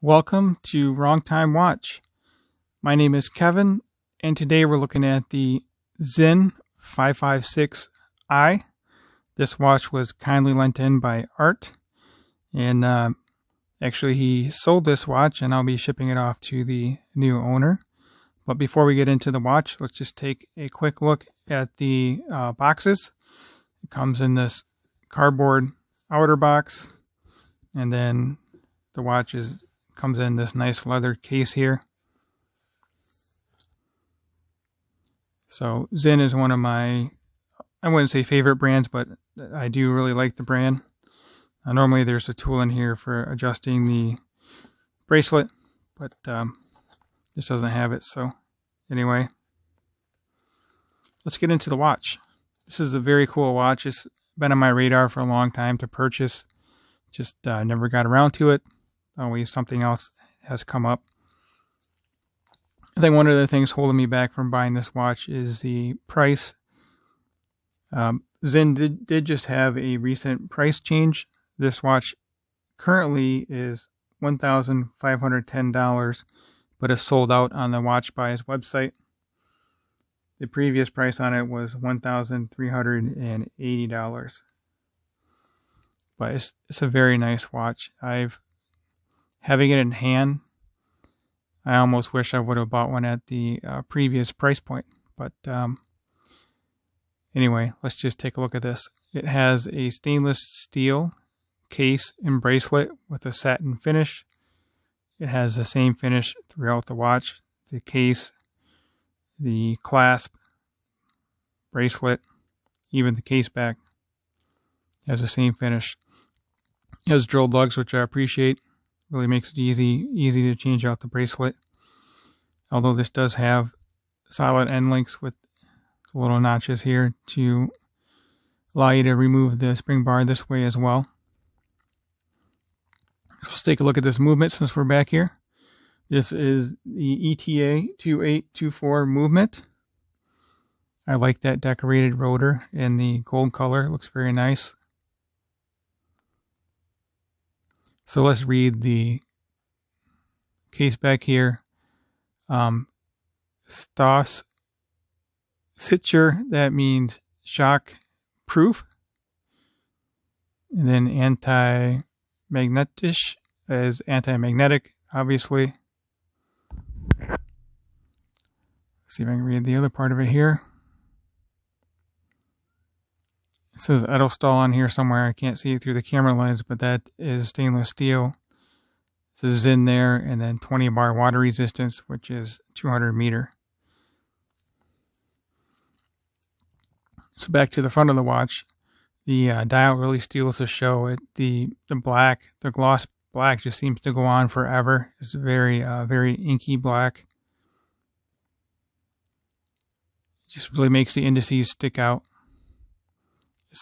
Welcome to Wrong Time Watch. My name is Kevin, and today we're looking at the Sinn 556i. This watch was kindly lent in by Art, and actually he sold this watch, and I'll be shipping it off to the new owner. But before we get into the watch, let's just take a quick look at the boxes. It comes in this cardboard outer box, and then the watch comes in this nice leather case here. So Sinn is one of my, I wouldn't say favorite brands, but I do really like the brand. Normally there's a tool in here for adjusting the bracelet, but this doesn't have it. So anyway, let's get into the watch. This is a very cool watch. It's been on my radar for a long time to purchase. Just never got around to it. Always something else has come up. I think one of the things holding me back from buying this watch is the price. Sinn did just have a recent price change. This watch currently is $1,510, but is sold out on the Watch Buy's website. The previous price on it was $1,380. But it's a very nice watch. Having it in hand, I almost wish I would have bought one at the previous price point. But anyway, let's just take a look at this. It has a stainless steel case and bracelet with a satin finish. It has the same finish throughout the watch. The case, the clasp, bracelet, even the case back has the same finish. It has drilled lugs, which I appreciate. Really makes it easy to change out the bracelet. Although this does have solid end links with little notches here to allow you to remove the spring bar this way as well. So let's take a look at this movement since we're back here. This is the ETA 2824 movement. I like that decorated rotor in the gold color. It looks very nice. So let's read the case back here. Stas Sicher, that means shock proof. And then anti-magnetisch is anti-magnetic, obviously. Let's see if I can read the other part of it here. It says Edelstahl on here somewhere. I can't see it through the camera lens, but that is stainless steel. This is in there, and then 20 bar water resistance, which is 200 meter. So back to the front of the watch, the dial really steals the show. The gloss black just seems to go on forever. It's very inky black. It just really makes the indices stick out.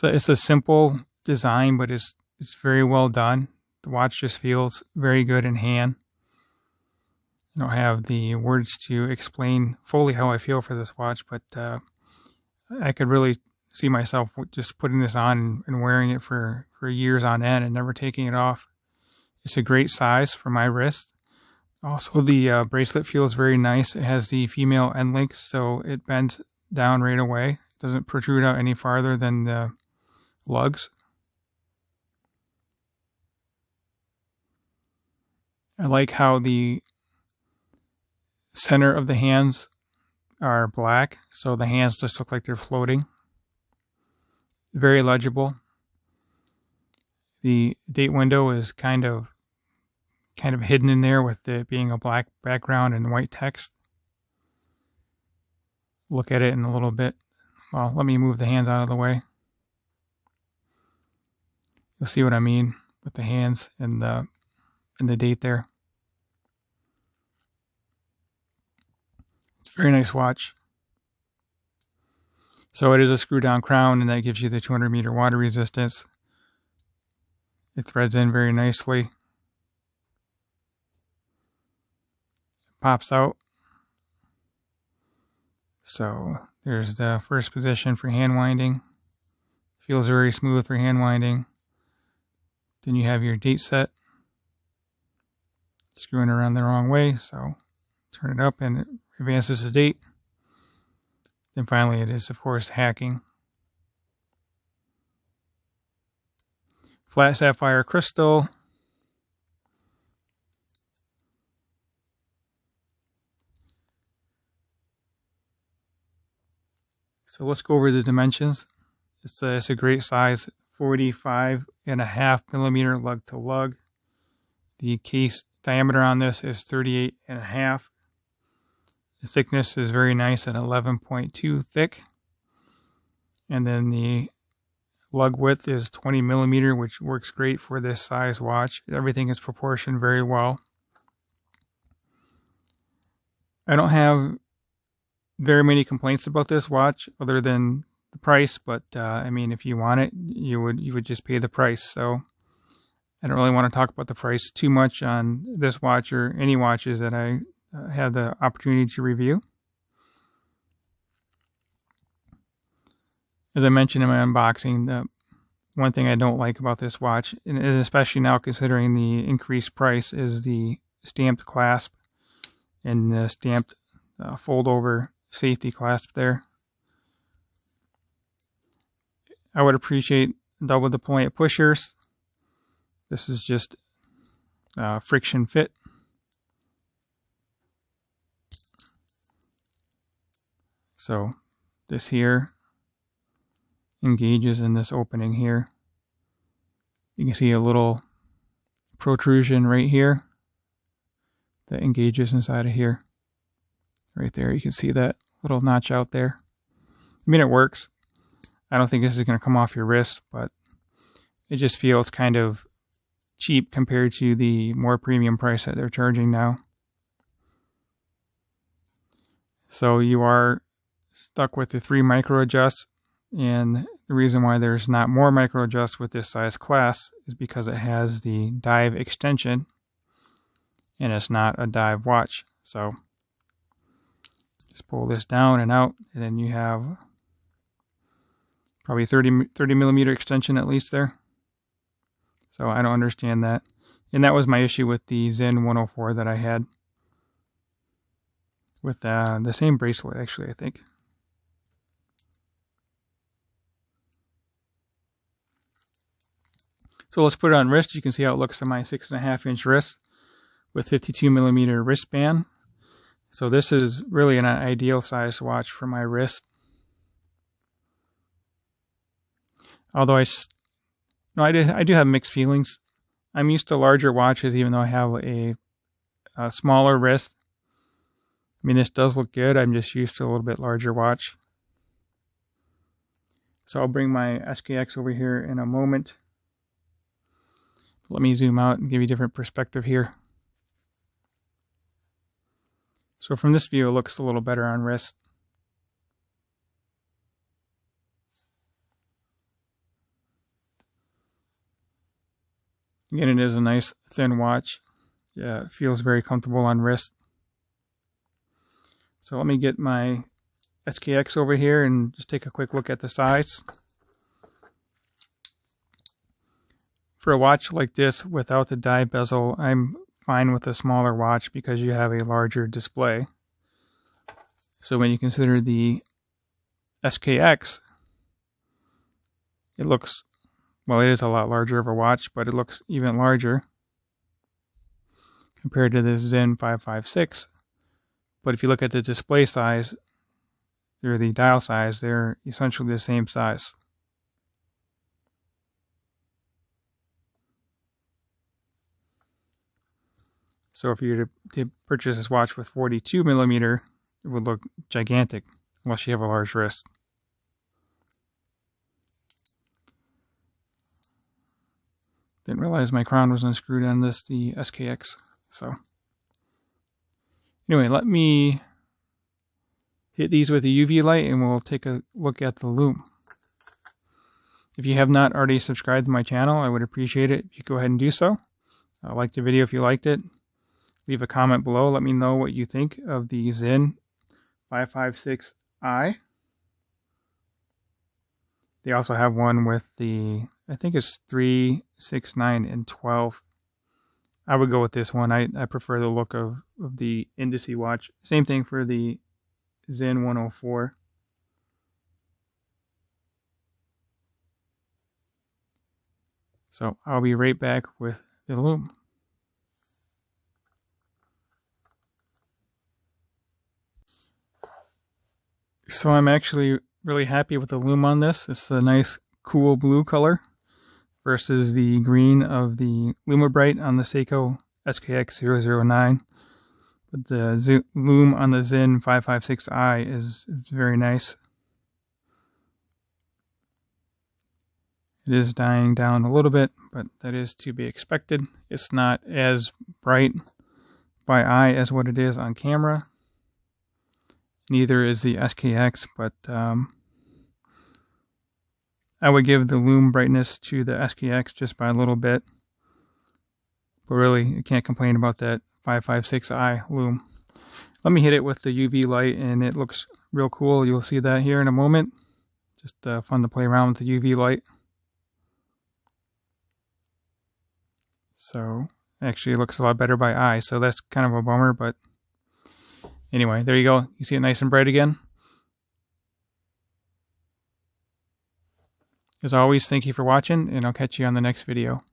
It's a simple design, but it's very well done. The watch just feels very good in hand. I don't have the words to explain fully how I feel for this watch, but I could really see myself just putting this on and wearing it for years on end and never taking it off. It's a great size for my wrist. Also, the bracelet feels very nice. It has the female end links, so it bends down right away. It doesn't protrude out any farther than the lugs. I like how the center of the hands are black, so the hands just look like they're floating. Very legible. The date window is kind of hidden in there with it being a black background and white text. Look at it in a little bit. Well, let me move the hands out of the way. You'll see what I mean with the hands and the date there. It's a very nice watch. So it is a screw down crown, and that gives you the 200 meter water resistance. It threads in very nicely. It pops out. So there's the first position for hand winding. Feels very smooth for hand winding. Then you have your date set. screwing around the wrong way, so turn it up and it advances the date. Then finally it is, of course, hacking. Flat sapphire crystal. So let's go over the dimensions. It's a great size, 45.5 millimeter lug to lug. The case diameter on this is 38.5. The thickness is very nice at 11.2 thick. And then the lug width is 20 millimeter, which works great for this size watch. Everything is proportioned very well. I don't have very many complaints about this watch other than the price, but I mean, if you want it, you would just pay the price. So I don't really want to talk about the price too much on this watch or any watches that I have the opportunity to review. As I mentioned in my unboxing, the one thing I don't like about this watch, and especially now considering the increased price, is the stamped clasp and the stamped fold-over safety clasp there. I would appreciate double deployment pushers. This is just friction fit. So this here engages in this opening here. You can see a little protrusion right here that engages inside of here. Right there, you can see that little notch out there. I mean, it works. I don't think this is going to come off your wrist, but it just feels kind of cheap compared to the more premium price that they're charging now. So you are stuck with the 3 micro adjusts, and the reason why there's not more micro adjusts with this size class is because it has the dive extension, and it's not a dive watch. So just pull this down and out, and then you have probably 30 millimeter extension at least there. So I don't understand that. And that was my issue with the Sinn 104 that I had. With the same bracelet, actually, I think. So let's put it on wrist. You can see how it looks on my 6.5-inch wrist with 52 millimeter wristband. So this is really an ideal size watch for my wrist. Although I do have mixed feelings. I'm used to larger watches, even though I have a smaller wrist. I mean, this does look good. I'm just used to a little bit larger watch. So I'll bring my SKX over here in a moment. Let me zoom out and give you a different perspective here. So from this view, it looks a little better on wrist. Again, it is a nice thin watch. Yeah, it feels very comfortable on wrist. So let me get my SKX over here and just take a quick look at the size. For a watch like this without the dive bezel, I'm fine with a smaller watch because you have a larger display. So when you consider the SKX, it looks, well, it is a lot larger of a watch, but it looks even larger compared to the Sinn 556. But if you look at the display size, or the dial size, they're essentially the same size. So if you were to purchase this watch with 42 millimeter, it would look gigantic unless you have a large wrist. Didn't realize my crown was unscrewed on the SKX. So anyway, let me hit these with a UV light and we'll take a look at the lume. If you have not already subscribed to my channel, I would appreciate it if you go ahead and do so. Like the video if you liked it. Leave a comment below. Let me know what you think of the Sinn 556i. They also have one with the, I think it's 3, 6, 9, and 12 I would go with this one. I prefer the look of the Indice watch. Same thing for the Sinn 104. So I'll be right back with the lume. So I'm actually really happy with the lume on this. It's a nice cool blue color versus the green of the Lumibright on the Seiko SKX009. But the lume on the Sinn 556i is very nice. It is dying down a little bit, but that is to be expected. It's not as bright by eye as what it is on camera. Neither is the SKX, but I would give the lume brightness to the SKX just by a little bit. But really, you can't complain about that 556i lume. Let me hit it with the UV light, and it looks real cool. You'll see that here in a moment. Just fun to play around with the UV light. So actually it looks a lot better by eye, so that's kind of a bummer, but anyway, there you go. You see it nice and bright again. As always, thank you for watching, and I'll catch you on the next video.